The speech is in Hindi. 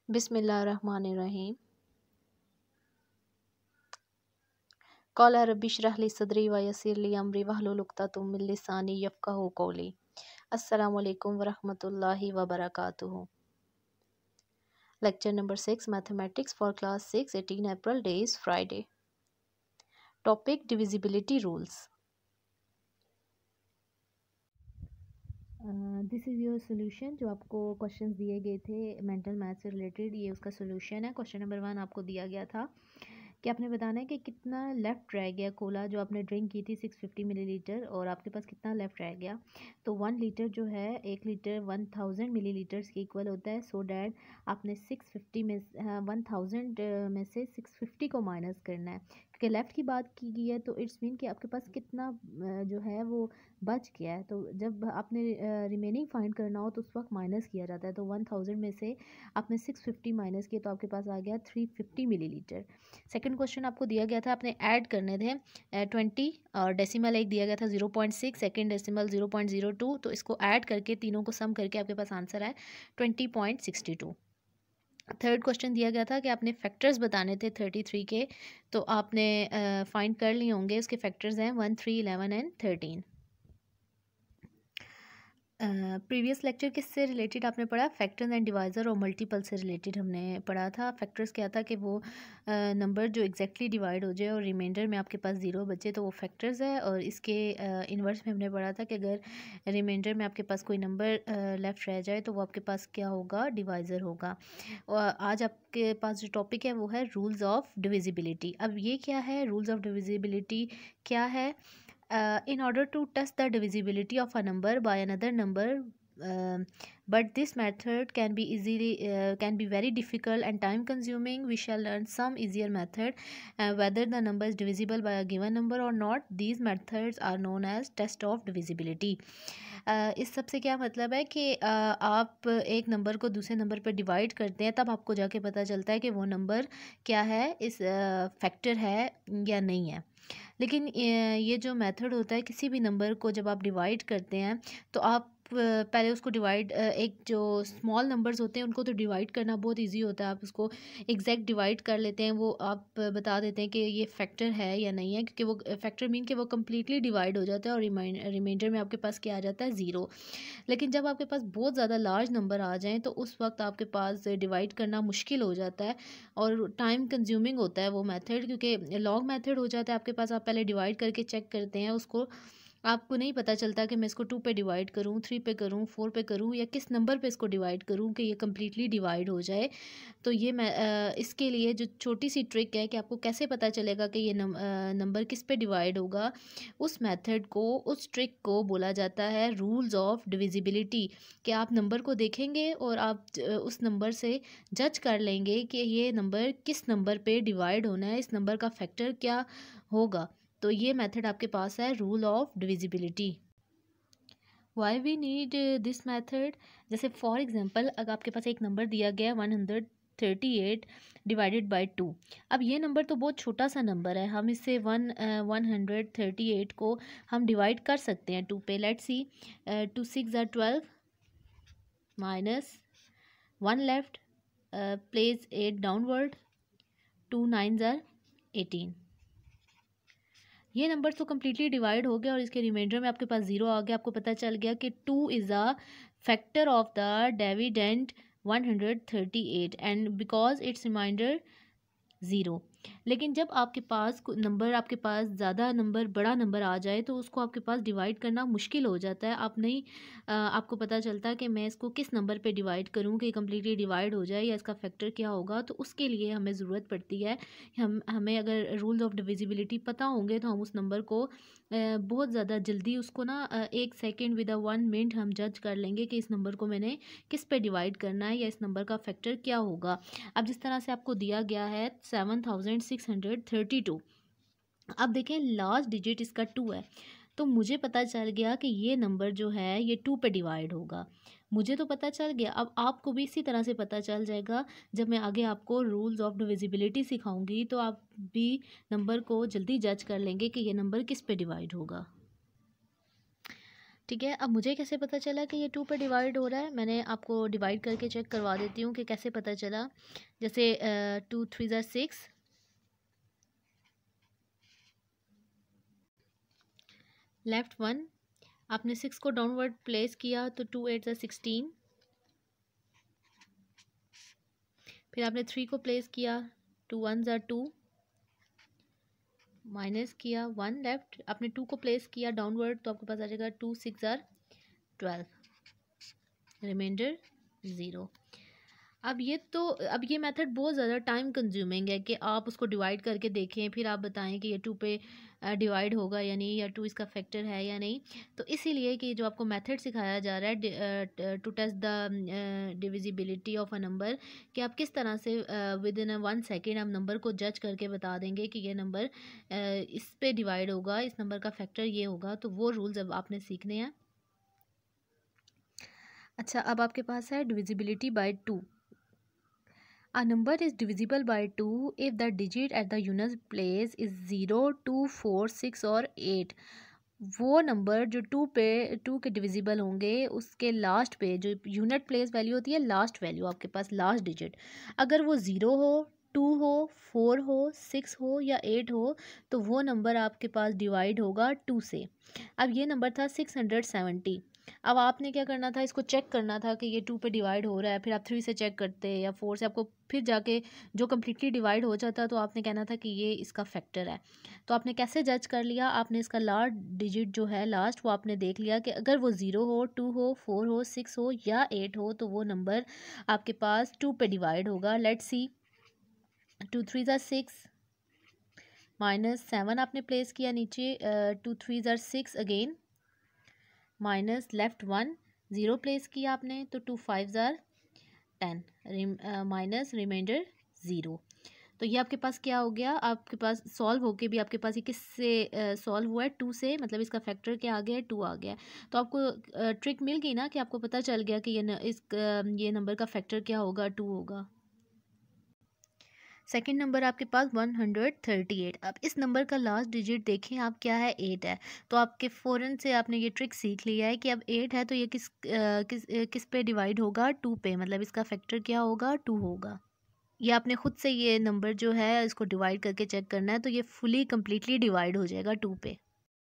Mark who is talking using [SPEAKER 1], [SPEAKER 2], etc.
[SPEAKER 1] बिस्मिल्लाहिर्रहमानिर्रहीम। क़ाला रब्बि इश्रह ली सदरी व यस्सिर ली अमरी वहलुल उक़दतम मिन लिसानी यफ़क़हू क़ौली। अस्सलामु अलैकुम व रहमतुल्लाहि व बरकातुहू। Lecture number 6 mathematics for class 6 18 April day is Friday. Topic divisibility rules. This is your solution. जो आपको क्वेश्चंस दिए गए थे मेंटल मैथ से रिलेटेड, ये उसका सोल्यूशन है। क्वेश्चन नंबर 1 आपको दिया गया था कि आपने बताना है कि कितना लेफ़्ट रह गया कोला जो आपने ड्रिंक की थी 650 मिलीलीटर, और आपके पास कितना लेफ़्ट रह गया। तो 1 लीटर जो है 1 लीटर 1000 मिलीलीटर्स के इक्वल होता है। सो डैट आपने 650 में 1000 में से 650 को माइनस करना है, क्योंकि लेफ़्ट की बात की गई है। तो इट्स मीन कि आपके पास कितना जो है वो बच गया है। तो जब आपने रिमेनिंग फाइंड करना हो तो उस वक्त माइनस किया जाता है। तो 1000 में से आपने 650 माइनस किया तो आपके पास आ गया 350 मिलीलीटर। सेकंड क्वेश्चन आपको दिया गया था, आपने ऐड करने थे 20 और डेसिमल एक दिया गया था 0.6, सेकंड डेसिमल 0.02। तो इसको ऐड करके तीनों को सम करके आपके पास आंसर है 20.62। थर्ड क्वेश्चन दिया गया था कि आपने फैक्टर्स बताने थे 33 के। तो आपने फाइंड कर लिए होंगे। उसके फैक्टर्स हैं 1, 3, 11 एंड 13। प्रीवियस लेक्चर किससे रिलेटेड आपने पढ़ा? फैक्टर्स एंड डिवाइज़र और मल्टीपल से रिलेटेड हमने पढ़ा था। फैक्टर्स क्या था कि वो नंबर जो एग्जैक्टली डिवाइड हो जाए और रिमाइंडर में आपके पास ज़ीरो बचे तो वो फैक्टर्स है। और इसके इन्वर्स में हमने पढ़ा था कि अगर रिमाइंडर में आपके पास कोई नंबर लेफ़्ट रह जाए तो वो आपके पास क्या होगा? डिवाइज़र होगा। और आज आपके पास जो टॉपिक है वो है रूल्स ऑफ डिविजिबिलिटी। अब ये क्या है? रूल्स ऑफ डिविजिबिलिटी क्या है? In order to test the divisibility of a number by another number, but this method can be very difficult and time consuming. We shall learn some easier method whether the number is divisible by a given number or not. These methods are known as test of divisibility. इस सब से क्या मतलब है कि आप एक नंबर को दूसरे नंबर पर डिवाइड करते हैं, तब आपको जाके पता चलता है कि वो नंबर क्या है, इस फैक्टर है या नहीं है। लेकिन ये जो मेथड होता है, किसी भी नंबर को जब आप डिवाइड करते हैं तो आप पहले उसको डिवाइड एक जो स्मॉल नंबर्स होते हैं उनको तो डिवाइड करना बहुत इजी होता है। आप उसको एग्जैक्ट डिवाइड कर लेते हैं, वो आप बता देते हैं कि ये फैक्टर है या नहीं है, क्योंकि वो फैक्टर मीन कि वो कम्प्लीटली डिवाइड हो जाता है और रिमाइंडर में आपके पास क्या आ जाता है? ज़ीरो। लेकिन जब आपके पास बहुत ज़्यादा लार्ज नंबर आ जाएँ तो उस वक्त आपके पास डिवाइड करना मुश्किल हो जाता है और टाइम कंज्यूमिंग होता है वो मेथड, क्योंकि लॉन्ग मेथड हो जाता है आपके पास। आप पहले डिवाइड करके चेक करते हैं उसको, आपको नहीं पता चलता कि मैं इसको 2 पे डिवाइड करूँ, 3 पे करूँ, 4 पे करूँ या किस नंबर पे इसको डिवाइड करूँ कि ये कम्प्लीटली डिवाइड हो जाए। तो ये मैं इसके लिए जो छोटी सी ट्रिक है कि आपको कैसे पता चलेगा कि ये नंबर किस पे डिवाइड होगा, उस मेथड को, उस ट्रिक को बोला जाता है रूल्स ऑफ डिविजिबिलिटी। कि आप नंबर को देखेंगे और आप उस नंबर से जज कर लेंगे कि ये नंबर किस नंबर पे डिवाइड होना है, इस नंबर का फैक्टर क्या होगा। तो ये मेथड आपके पास है rule of divisibility. Why we need this method? जैसे फॉर एग्जांपल अगर आपके पास एक नंबर दिया गया है 138 डिवाइडेड बाई 2। अब ये नंबर तो बहुत छोटा सा नंबर है, हम इससे 138 को हम डिवाइड कर सकते हैं 2 पे। Let's see 2 6 are 12 minus 1 left, place 8 downward, 2 9s are 18। ये नंबर तो कम्प्लीटली डिवाइड हो गया और इसके रिमाइंडर में आपके पास ज़ीरो आ गया। आपको पता चल गया कि 2 is a factor of the dividend 138 and because its remainder zero. लेकिन जब आपके पास नंबर, आपके पास ज़्यादा नंबर, बड़ा नंबर आ जाए तो उसको आपके पास डिवाइड करना मुश्किल हो जाता है। आप नहीं आपको पता चलता कि मैं इसको किस नंबर पे डिवाइड करूं कि कम्प्लीटली डिवाइड हो जाए या इसका फैक्टर क्या होगा। तो उसके लिए हमें ज़रूरत पड़ती है, हमें अगर रूल्स ऑफ डिविजिबिलिटी पता होंगे तो हम उस नंबर को बहुत ज़्यादा जल्दी उसको ना 1 सेकेंड विद 1 मिनट हम जज कर लेंगे कि इस नंबर को मैंने किस पे डिवाइड करना है या इस नंबर का फैक्टर क्या होगा। अब जिस तरह से आपको दिया गया है 7632। अब देखें लास्ट डिजिट इसका 2 है, तो मुझे पता चल गया कि ये नंबर जो है ये 2 पे डिवाइड होगा। मुझे तो पता चल गया, अब आपको भी इसी तरह से पता चल जाएगा। जब मैं आगे आपको रूल्स ऑफ डिविजिबिलिटी सिखाऊंगी तो आप भी नंबर को जल्दी जज कर लेंगे कि ये नंबर किस पे डिवाइड होगा। ठीक है, अब मुझे कैसे पता चला कि ये 2 पे डिवाइड हो रहा है? मैंने आपको डिवाइड करके चेक करवा देती हूँ कि कैसे पता चला। जैसे 2 3 ज़ा 6, लेफ्ट 1, आपने 6 को डाउनवर्ड प्लेस किया तो 2 8 ज़ा 16, फिर आपने 3 को प्लेस किया, 2 1 ज़ा 2, माइनस किया 1 लेफ्ट, आपने 2 को प्लेस किया डाउनवर्ड तो आपके पास आ जाएगा 2 6 ज़ा 12, रिमाइंडर 0। अब ये मेथड बहुत ज़्यादा टाइम कंज्यूमिंग है कि आप उसको डिवाइड करके देखें, फिर आप बताएं कि ये 2 पे डिवाइड होगा या नहीं, या 2 इसका फैक्टर है या नहीं। तो इसीलिए कि जो आपको मेथड सिखाया जा रहा है to test the divisibility of a number, कि आप किस तरह से विद इन 1 सेकेंड हम नंबर को जज करके बता देंगे कि ये नंबर इस पे डिवाइड होगा, इस नंबर का फैक्टर ये होगा। तो वो रूल्स अब आपने सीखने हैं। अच्छा, अब आपके पास है divisibility bye 2। A number is divisible by 2 if the digit at the unit place is 0, 2, 4, 6 और 8। वो नंबर जो 2 के डिविजिबल होंगे उसके लास्ट पे जो यूनिट प्लेस वैल्यू होती है, लास्ट वैल्यू आपके पास लास्ट डिजिट, अगर वो 0 हो, 2 हो, 4 हो, 6 हो या 8 हो, तो वो नंबर आपके पास डिवाइड होगा 2 से। अब ये नंबर था 670। अब आपने क्या करना था, इसको चेक करना था कि ये 2 पे डिवाइड हो रहा है, फिर आप 3 से चेक करते या 4 से, आपको फिर जाके जो कम्प्लीटली डिवाइड हो जाता तो आपने कहना था कि ये इसका फैक्टर है। तो आपने कैसे जज कर लिया? आपने इसका लास्ट डिजिट जो है लास्ट, वो आपने देख लिया कि अगर वो 0 हो, 2 हो, 4 हो, 6 हो या 8 हो, तो वो नंबर आपके पास 2 पे डिवाइड होगा। लेट्स सी, 2 3 ज़ा 6, -7 आपने प्लेस किया नीचे, 2 3 ज़ा 6 अगेन, माइनस लेफ्ट 1, 0 प्लेस किया आपने तो 2 5 ज़ार 10, माइनस रिमाइंडर 0। तो ये आपके पास क्या हो गया? आपके पास सॉल्व होके भी आपके पास ये किससे सॉल्व हुआ है? 2 से, मतलब इसका फैक्टर क्या आ गया है? 2 आ गया है। तो आपको ट्रिक मिल गई ना, कि आपको पता चल गया कि ये नंबर का फैक्टर क्या होगा? 2 होगा। सेकंड नंबर आपके पास 138। अब इस नंबर का लास्ट डिजिट देखें आप, क्या है? 8 है। तो आपके फ़ौरन से आपने ये ट्रिक सीख लिया है कि अब 8 है तो ये किस पे डिवाइड होगा? 2 पे, मतलब इसका फैक्टर क्या होगा? 2 होगा। ये आपने खुद से ये नंबर जो है इसको डिवाइड करके चेक करना है, तो ये फुली कम्प्लीटली डिवाइड हो जाएगा 2 पे।